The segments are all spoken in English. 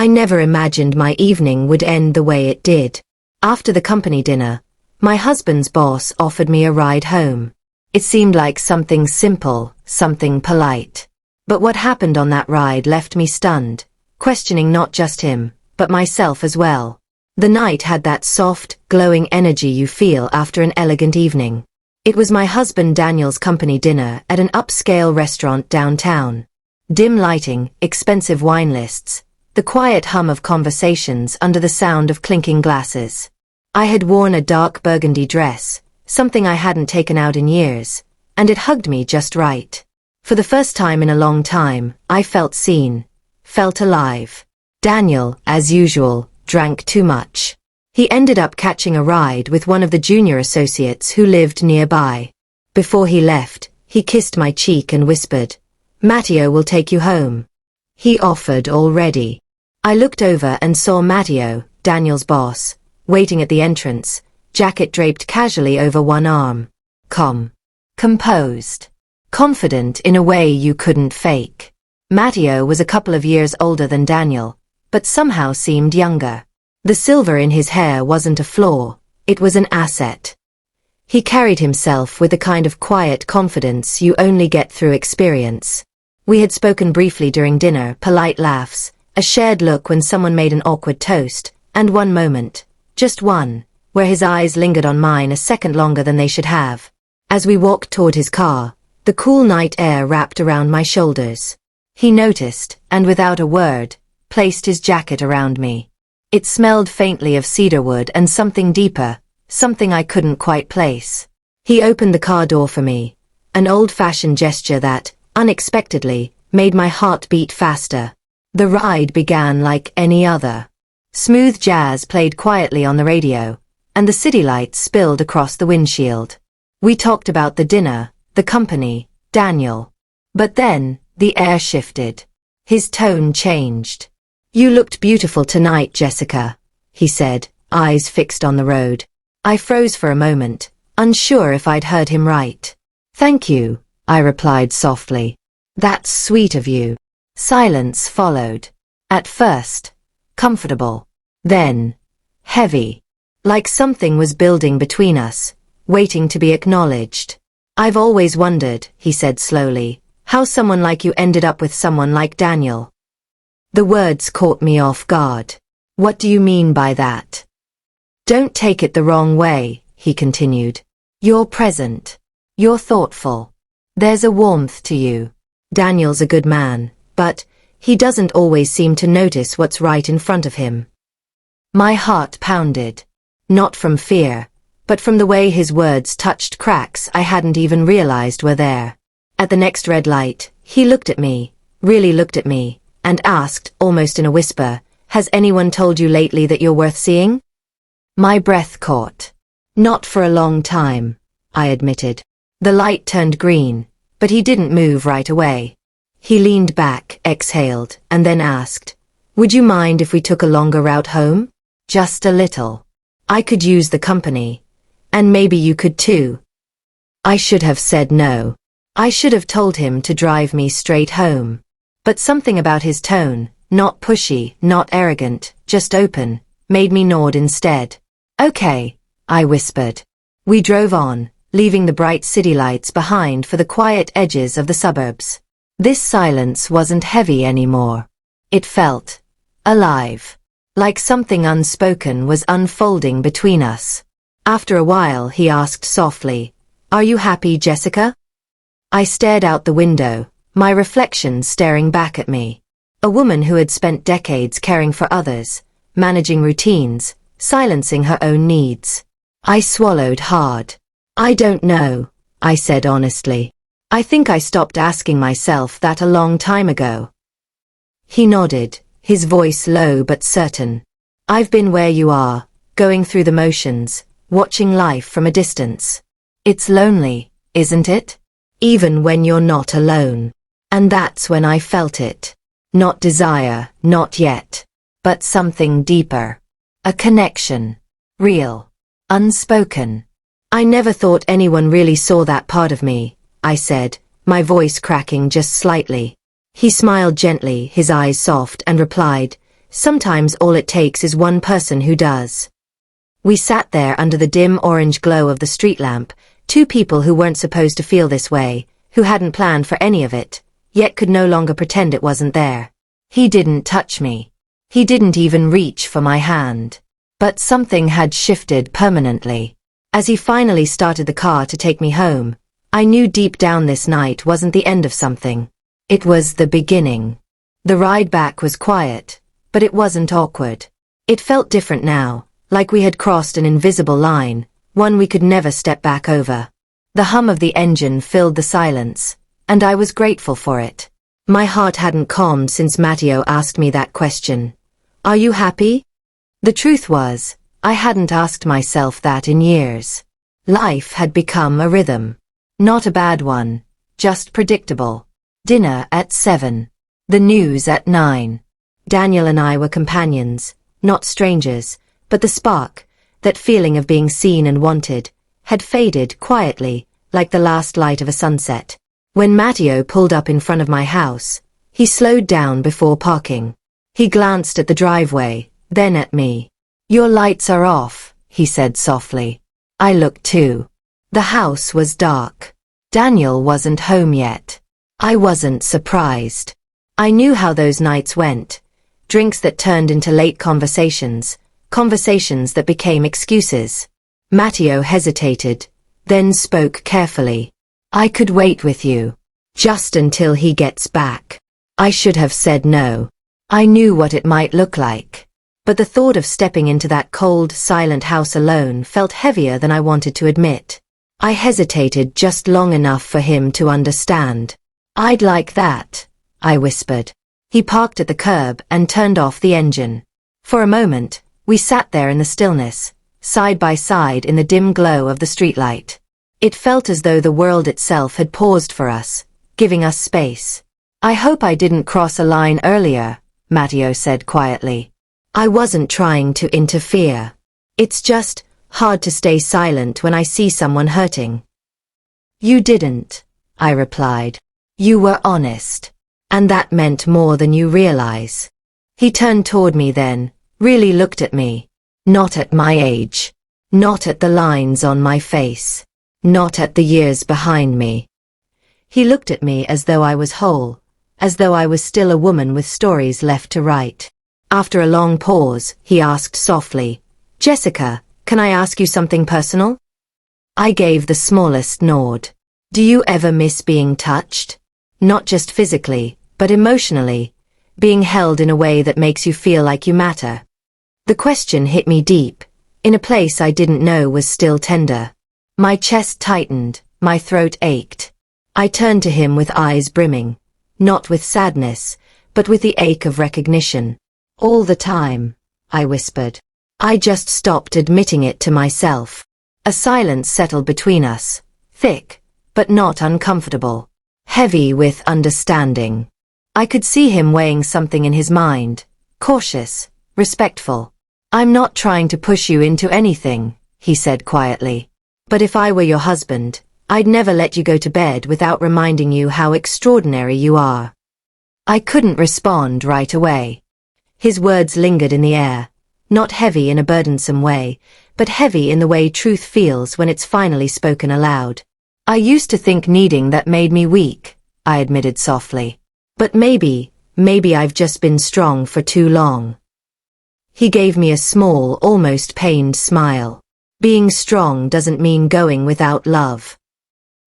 I never imagined my evening would end the way it did. After the company dinner, my husband's boss offered me a ride home. It seemed like something simple, something polite. But what happened on that ride left me stunned, questioning not just him, but myself as well. The night had that soft, glowing energy you feel after an elegant evening. It was my husband Daniel's company dinner at an upscale restaurant downtown. Dim lighting, expensive wine lists, the quiet hum of conversations under the sound of clinking glasses. I had worn a dark burgundy dress, something I hadn't taken out in years, and it hugged me just right. For the first time in a long time, I felt seen, felt alive. Daniel, as usual, drank too much. He ended up catching a ride with one of the junior associates who lived nearby. Before he left, he kissed my cheek and whispered, "Matteo will take you home." He offered already. I looked over and saw Matteo, Daniel's boss, waiting at the entrance, jacket draped casually over one arm. Composed. Confident in a way you couldn't fake. Matteo was a couple of years older than Daniel, but somehow seemed younger. The silver in his hair wasn't a flaw, it was an asset. He carried himself with the kind of quiet confidence you only get through experience. We had spoken briefly during dinner, polite laughs, a shared look when someone made an awkward toast, and one moment, just one, where his eyes lingered on mine a second longer than they should have. As we walked toward his car, the cool night air wrapped around my shoulders. He noticed, and without a word, placed his jacket around me. It smelled faintly of cedarwood and something deeper, something I couldn't quite place. He opened the car door for me, an old-fashioned gesture that, unexpectedly, made my heart beat faster. The ride began like any other. Smooth jazz played quietly on the radio, and the city lights spilled across the windshield. We talked about the dinner, the company, Daniel. But then, the air shifted. His tone changed. "You looked beautiful tonight, Jessica," he said, eyes fixed on the road. I froze for a moment, unsure if I'd heard him right. "Thank you," I replied softly. "That's sweet of you." Silence followed. At first, comfortable. Then, heavy. Like something was building between us, waiting to be acknowledged. "I've always wondered," he said slowly, "how someone like you ended up with someone like Daniel." The words caught me off guard. "What do you mean by that?" "Don't take it the wrong way," he continued. "You're present. You're thoughtful. There's a warmth to you. Daniel's a good man, but he doesn't always seem to notice what's right in front of him." My heart pounded. Not from fear, but from the way his words touched cracks I hadn't even realized were there. At the next red light, he looked at me, really looked at me, and asked, almost in a whisper, "Has anyone told you lately that you're worth seeing?" My breath caught. "Not for a long time," I admitted. The light turned green, but he didn't move right away. He leaned back, exhaled, and then asked, "Would you mind if we took a longer route home? Just a little. I could use the company. And maybe you could too." I should have said no. I should have told him to drive me straight home. But something about his tone, not pushy, not arrogant, just open, made me nod instead. "Okay," I whispered. We drove on, leaving the bright city lights behind for the quiet edges of the suburbs. This silence wasn't heavy anymore. It felt alive, like something unspoken was unfolding between us. After a while he asked softly, "Are you happy, Jessica?" I stared out the window, my reflection staring back at me. A woman who had spent decades caring for others, managing routines, silencing her own needs. I swallowed hard. "I don't know," I said honestly. "I think I stopped asking myself that a long time ago." He nodded, his voice low but certain. "I've been where you are, going through the motions, watching life from a distance. It's lonely, isn't it? Even when you're not alone. And that's when I felt it. Not desire, not yet. But something deeper. A connection. Real. Unspoken. I never thought anyone really saw that part of me," I said, my voice cracking just slightly. He smiled gently, his eyes soft, and replied, Sometimes all it takes is one person who does. We sat there under the dim orange glow of the street lamp, two people who weren't supposed to feel this way, who hadn't planned for any of it, yet could no longer pretend it wasn't there. He didn't touch me. He didn't even reach for my hand. But something had shifted permanently. As he finally started the car to take me home, I knew deep down this night wasn't the end of something. It was the beginning. The ride back was quiet, but it wasn't awkward. It felt different now, like we had crossed an invisible line, one we could never step back over. The hum of the engine filled the silence, and I was grateful for it. My heart hadn't calmed since Matteo asked me that question. Are you happy? The truth was, I hadn't asked myself that in years. Life had become a rhythm. Not a bad one, just predictable. Dinner at 7. The news at 9. Daniel and I were companions, not strangers, but the spark, that feeling of being seen and wanted, had faded quietly, like the last light of a sunset. When Matteo pulled up in front of my house, he slowed down before parking. He glanced at the driveway, then at me. Your lights are off, he said softly. I looked too. The house was dark. Daniel wasn't home yet. I wasn't surprised. I knew how those nights went. Drinks that turned into late conversations, conversations that became excuses. Matteo hesitated, then spoke carefully. I could wait with you. Just until he gets back. I should have said no. I knew what it might look like. But the thought of stepping into that cold, silent house alone felt heavier than I wanted to admit. I hesitated just long enough for him to understand. I'd like that, I whispered. He parked at the curb and turned off the engine. For a moment, we sat there in the stillness, side by side in the dim glow of the streetlight. It felt as though the world itself had paused for us, giving us space. I hope I didn't cross a line earlier, Matteo said quietly. I wasn't trying to interfere. It's just hard to stay silent when I see someone hurting. You didn't, I replied. You were honest. And that meant more than you realize. He turned toward me then, really looked at me. Not at my age. Not at the lines on my face. Not at the years behind me. He looked at me as though I was whole, as though I was still a woman with stories left to write. After a long pause, he asked softly, Jessica, can I ask you something personal? I gave the smallest nod. Do you ever miss being touched? Not just physically, but emotionally, being held in a way that makes you feel like you matter. The question hit me deep, in a place I didn't know was still tender. My chest tightened, my throat ached. I turned to him with eyes brimming, not with sadness, but with the ache of recognition. All the time, I whispered. I just stopped admitting it to myself. A silence settled between us, thick, but not uncomfortable, heavy with understanding. I could see him weighing something in his mind, cautious, respectful. I'm not trying to push you into anything, he said quietly. But if I were your husband, I'd never let you go to bed without reminding you how extraordinary you are. I couldn't respond right away. His words lingered in the air, not heavy in a burdensome way, but heavy in the way truth feels when it's finally spoken aloud. I used to think needing that made me weak, I admitted softly. But maybe I've just been strong for too long. He gave me a small, almost pained smile. Being strong doesn't mean going without love.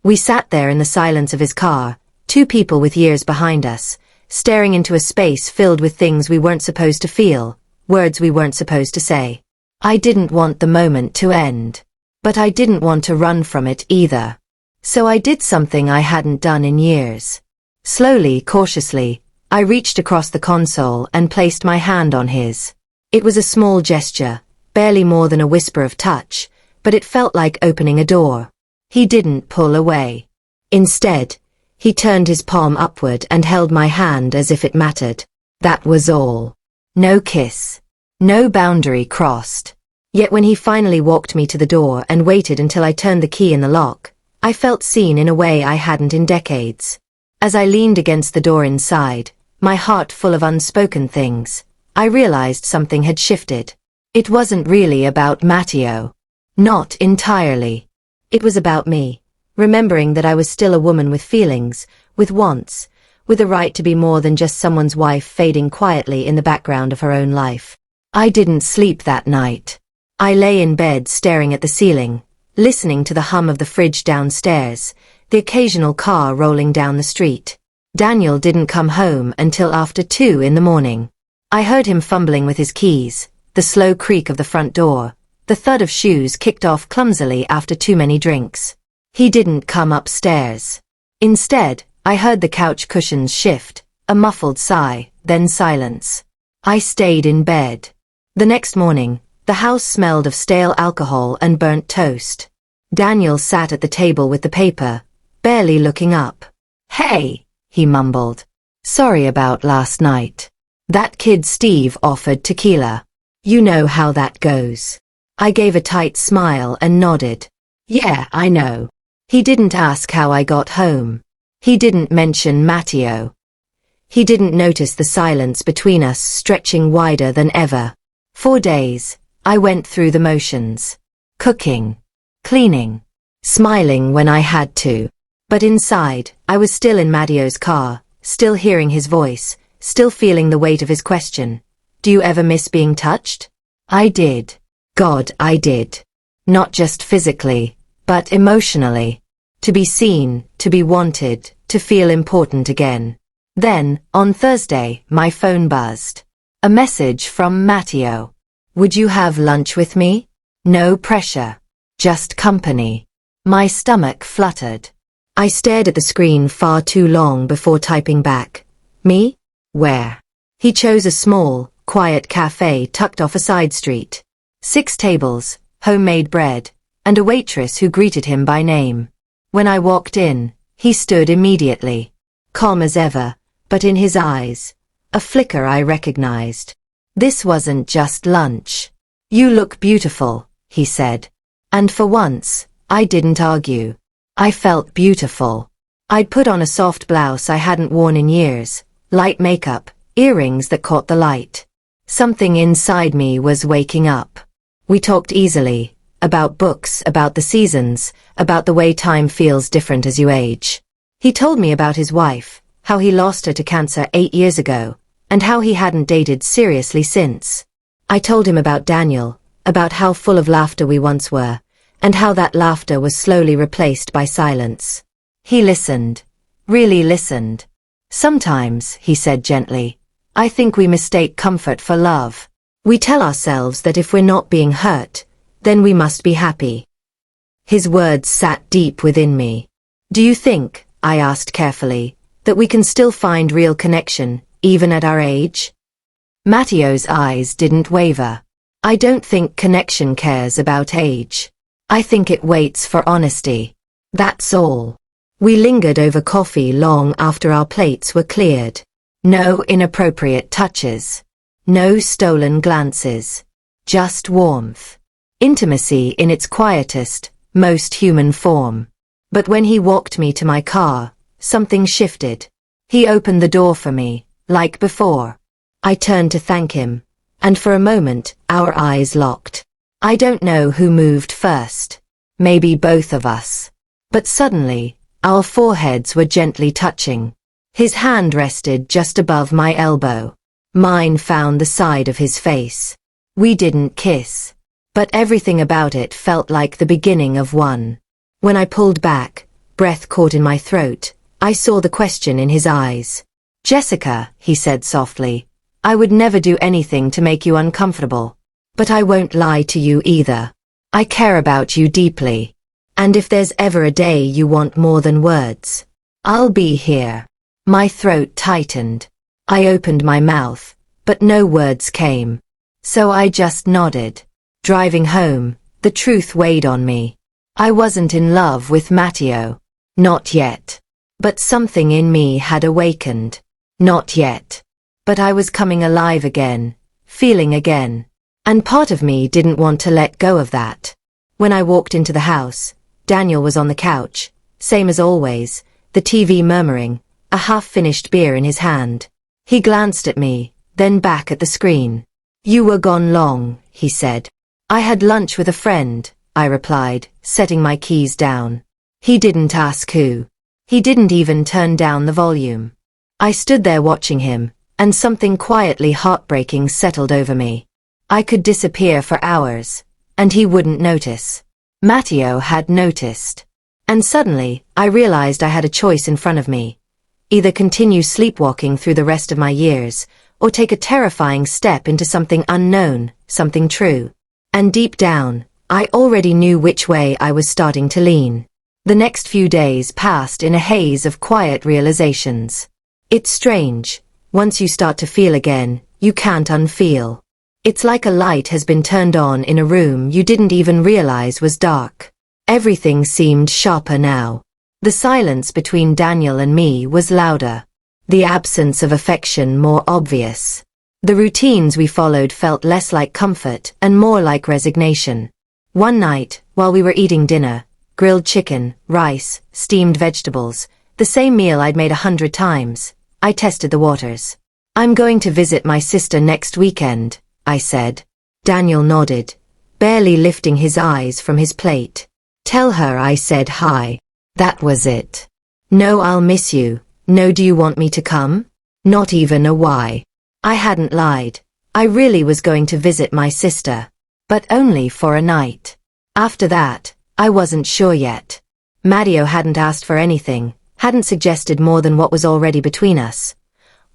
We sat there in the silence of his car, two people with years behind us, staring into a space filled with things we weren't supposed to feel, words we weren't supposed to say. I didn't want the moment to end. But I didn't want to run from it either. So I did something I hadn't done in years. Slowly, cautiously, I reached across the console and placed my hand on his. It was a small gesture, barely more than a whisper of touch, but it felt like opening a door. He didn't pull away. Instead, he turned his palm upward and held my hand as if it mattered. That was all. No kiss. No boundary crossed. Yet when he finally walked me to the door and waited until I turned the key in the lock, I felt seen in a way I hadn't in decades. As I leaned against the door inside, my heart full of unspoken things, I realized something had shifted. It wasn't really about Matteo. Not entirely. It was about me, remembering that I was still a woman with feelings, with wants, with a right to be more than just someone's wife fading quietly in the background of her own life. I didn't sleep that night. I lay in bed staring at the ceiling, listening to the hum of the fridge downstairs, the occasional car rolling down the street. Daniel didn't come home until after 2 in the morning. I heard him fumbling with his keys, the slow creak of the front door, the thud of shoes kicked off clumsily after too many drinks. He didn't come upstairs. Instead, I heard the couch cushions shift, a muffled sigh, then silence. I stayed in bed. The next morning, the house smelled of stale alcohol and burnt toast. Daniel sat at the table with the paper, barely looking up. "Hey," he mumbled. "Sorry about last night. That kid Steve offered tequila. You know how that goes." I gave a tight smile and nodded. "Yeah, I know." He didn't ask how I got home. He didn't mention Matteo. He didn't notice the silence between us stretching wider than ever. 4 days, I went through the motions. Cooking, cleaning, smiling when I had to. But inside, I was still in Matteo's car, still hearing his voice, still feeling the weight of his question. "Do you ever miss being touched?" I did. God, I did. Not just physically, but emotionally. To be seen, to be wanted, to feel important again. Then, on Thursday, my phone buzzed. A message from Matteo. "Would you have lunch with me?" No pressure. Just company. My stomach fluttered. I stared at the screen far too long before typing back. "Me? Where?" He chose a small, quiet cafe tucked off a side street. 6 tables, homemade bread, and a waitress who greeted him by name. When I walked in, he stood immediately. Calm as ever, but in his eyes, a flicker I recognized. This wasn't just lunch. "You look beautiful," he said. And for once, I didn't argue. I felt beautiful. I'd put on a soft blouse I hadn't worn in years, light makeup, earrings that caught the light. Something inside me was waking up. We talked easily, about books, about the seasons, about the way time feels different as you age. He told me about his wife, how he lost her to cancer 8 years ago, and how he hadn't dated seriously since. I told him about Daniel, about how full of laughter we once were, and how that laughter was slowly replaced by silence. He listened, really listened. "Sometimes," he said gently, "I think we mistake comfort for love. We tell ourselves that if we're not being hurt, then we must be happy." His words sat deep within me. "Do you think," I asked carefully, "that we can still find real connection, even at our age?" Matteo's eyes didn't waver. "I don't think connection cares about age. I think it waits for honesty. That's all." We lingered over coffee long after our plates were cleared. No inappropriate touches. No stolen glances. Just warmth. Intimacy in its quietest, most human form. But when he walked me to my car, something shifted. He opened the door for me, like before. I turned to thank him, and for a moment, our eyes locked. I don't know who moved first. Maybe both of us. But suddenly, our foreheads were gently touching. His hand rested just above my elbow. Mine found the side of his face. We didn't kiss, but everything about it felt like the beginning of one. When I pulled back, breath caught in my throat, I saw the question in his eyes. "Jessica," he said softly, "I would never do anything to make you uncomfortable. But I won't lie to you either. I care about you deeply. And if there's ever a day you want more than words, I'll be here." My throat tightened. I opened my mouth, but no words came. So I just nodded. Driving home, the truth weighed on me. I wasn't in love with Matteo. Not yet. But something in me had awakened. Not yet. But I was coming alive again, feeling again. And part of me didn't want to let go of that. When I walked into the house, Daniel was on the couch, same as always, the TV murmuring, a half-finished beer in his hand. He glanced at me, then back at the screen. "You were gone long," he said. "I had lunch with a friend," I replied, setting my keys down. He didn't ask who. He didn't even turn down the volume. I stood there watching him, and something quietly heartbreaking settled over me. I could disappear for hours, and he wouldn't notice. Matteo had noticed. And suddenly, I realized I had a choice in front of me. Either continue sleepwalking through the rest of my years, or take a terrifying step into something unknown, something true. And deep down, I already knew which way I was starting to lean. The next few days passed in a haze of quiet realizations. It's strange. Once you start to feel again, you can't unfeel. It's like a light has been turned on in a room you didn't even realize was dark. Everything seemed sharper now. The silence between Daniel and me was louder. The absence of affection more obvious. The routines we followed felt less like comfort and more like resignation. One night, while we were eating dinner, grilled chicken, rice, steamed vegetables, the same meal I'd made 100 times, I tested the waters. "I'm going to visit my sister next weekend," I said. Daniel nodded, barely lifting his eyes from his plate. "Tell her I said hi." That was it. No, "I'll miss you." No, "Do you want me to come?" Not even a why. I hadn't lied. I really was going to visit my sister. But only for a night. After that, I wasn't sure yet. Matteo hadn't asked for anything, hadn't suggested more than what was already between us.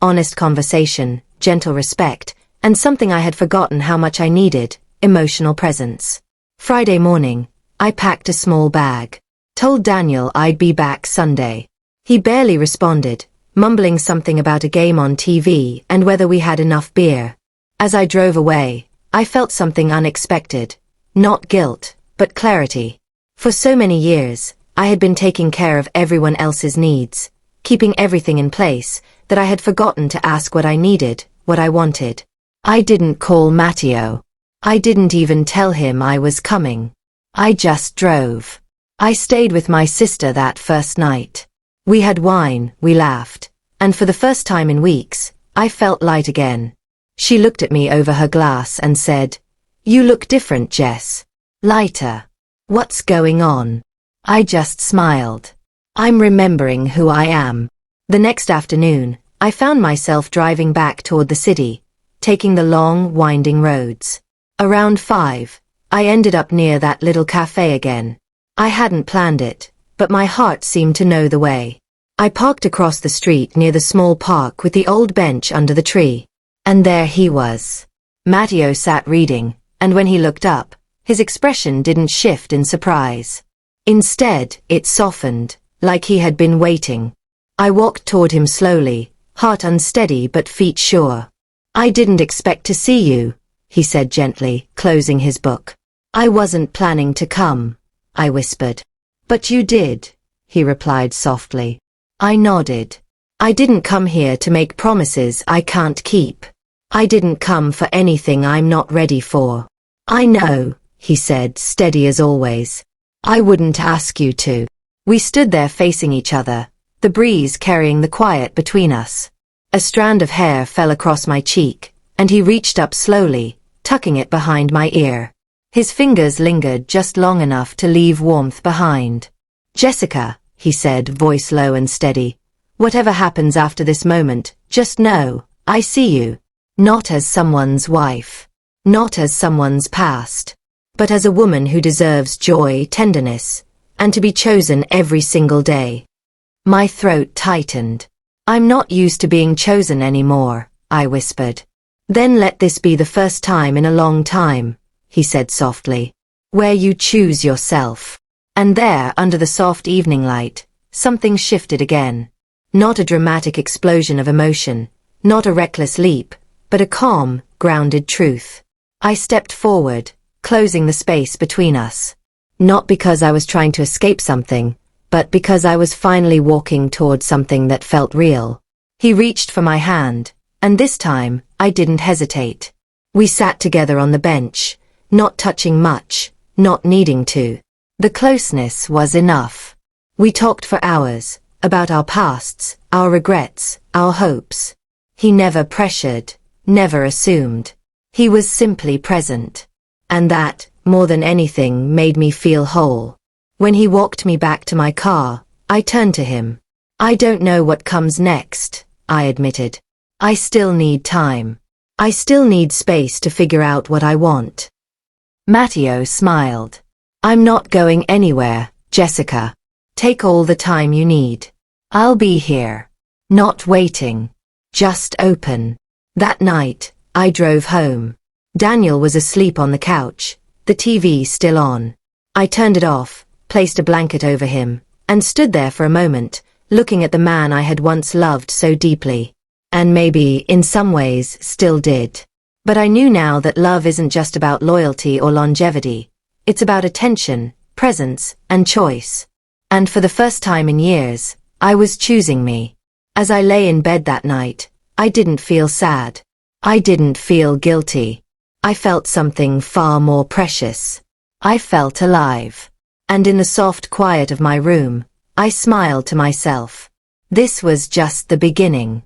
Honest conversation, gentle respect, and something I had forgotten how much I needed, emotional presence. Friday morning, I packed a small bag. Told Daniel I'd be back Sunday. He barely responded, mumbling something about a game on TV and whether we had enough beer. As I drove away, I felt something unexpected. Not guilt, but clarity. For so many years, I had been taking care of everyone else's needs, keeping everything in place, that I had forgotten to ask what I needed, what I wanted. I didn't call Matteo. I didn't even tell him I was coming. I just drove. I stayed with my sister that first night. We had wine, we laughed, and for the first time in weeks, I felt light again. She looked at me over her glass and said, "You look different, Jess. Lighter. What's going on?" I just smiled. I'm remembering who I am. The next afternoon, I found myself driving back toward the city, taking the long, winding roads. Around 5, I ended up near that little cafe again. I hadn't planned it, but my heart seemed to know the way. I parked across the street near the small park with the old bench under the tree. And there he was. Matteo sat reading, and when he looked up, his expression didn't shift in surprise. Instead, it softened, like he had been waiting. I walked toward him slowly, heart unsteady but feet sure. "I didn't expect to see you," he said gently, closing his book. "I wasn't planning to come," I whispered. "But you did," he replied softly. I nodded. "I didn't come here to make promises I can't keep. I didn't come for anything I'm not ready for." "I know," he said, steady as always. "I wouldn't ask you to." We stood there facing each other, the breeze carrying the quiet between us. A strand of hair fell across my cheek, and he reached up slowly, tucking it behind my ear. His fingers lingered just long enough to leave warmth behind. "Jessica," he said, voice low and steady, "whatever happens after this moment, just know, I see you. Not as someone's wife. Not as someone's past. But as a woman who deserves joy, tenderness, and to be chosen every single day." My throat tightened. "I'm not used to being chosen anymore," I whispered. "Then let this be the first time in a long time," he said softly, "where you choose yourself." And there, under the soft evening light, something shifted again. Not a dramatic explosion of emotion, not a reckless leap, but a calm, grounded truth. I stepped forward, closing the space between us. Not because I was trying to escape something, but because I was finally walking towards something that felt real. He reached for my hand, and this time, I didn't hesitate. We sat together on the bench, not touching much, not needing to. The closeness was enough. We talked for hours, about our pasts, our regrets, our hopes. He never pressured, never assumed. He was simply present. And that, more than anything, made me feel whole. When he walked me back to my car, I turned to him. I don't know what comes next, I admitted. I still need time. I still need space to figure out what I want. Matteo smiled. I'm not going anywhere, Jessica. Take all the time you need. I'll be here. Not waiting. Just open. That night, I drove home. Daniel was asleep on the couch, the TV still on. I turned it off, placed a blanket over him, and stood there for a moment, looking at the man I had once loved so deeply. And maybe, in some ways, still did. But I knew now that love isn't just about loyalty or longevity. It's about attention, presence, and choice. And for the first time in years, I was choosing me. As I lay in bed that night, I didn't feel sad. I didn't feel guilty. I felt something far more precious. I felt alive. And in the soft quiet of my room, I smiled to myself. This was just the beginning.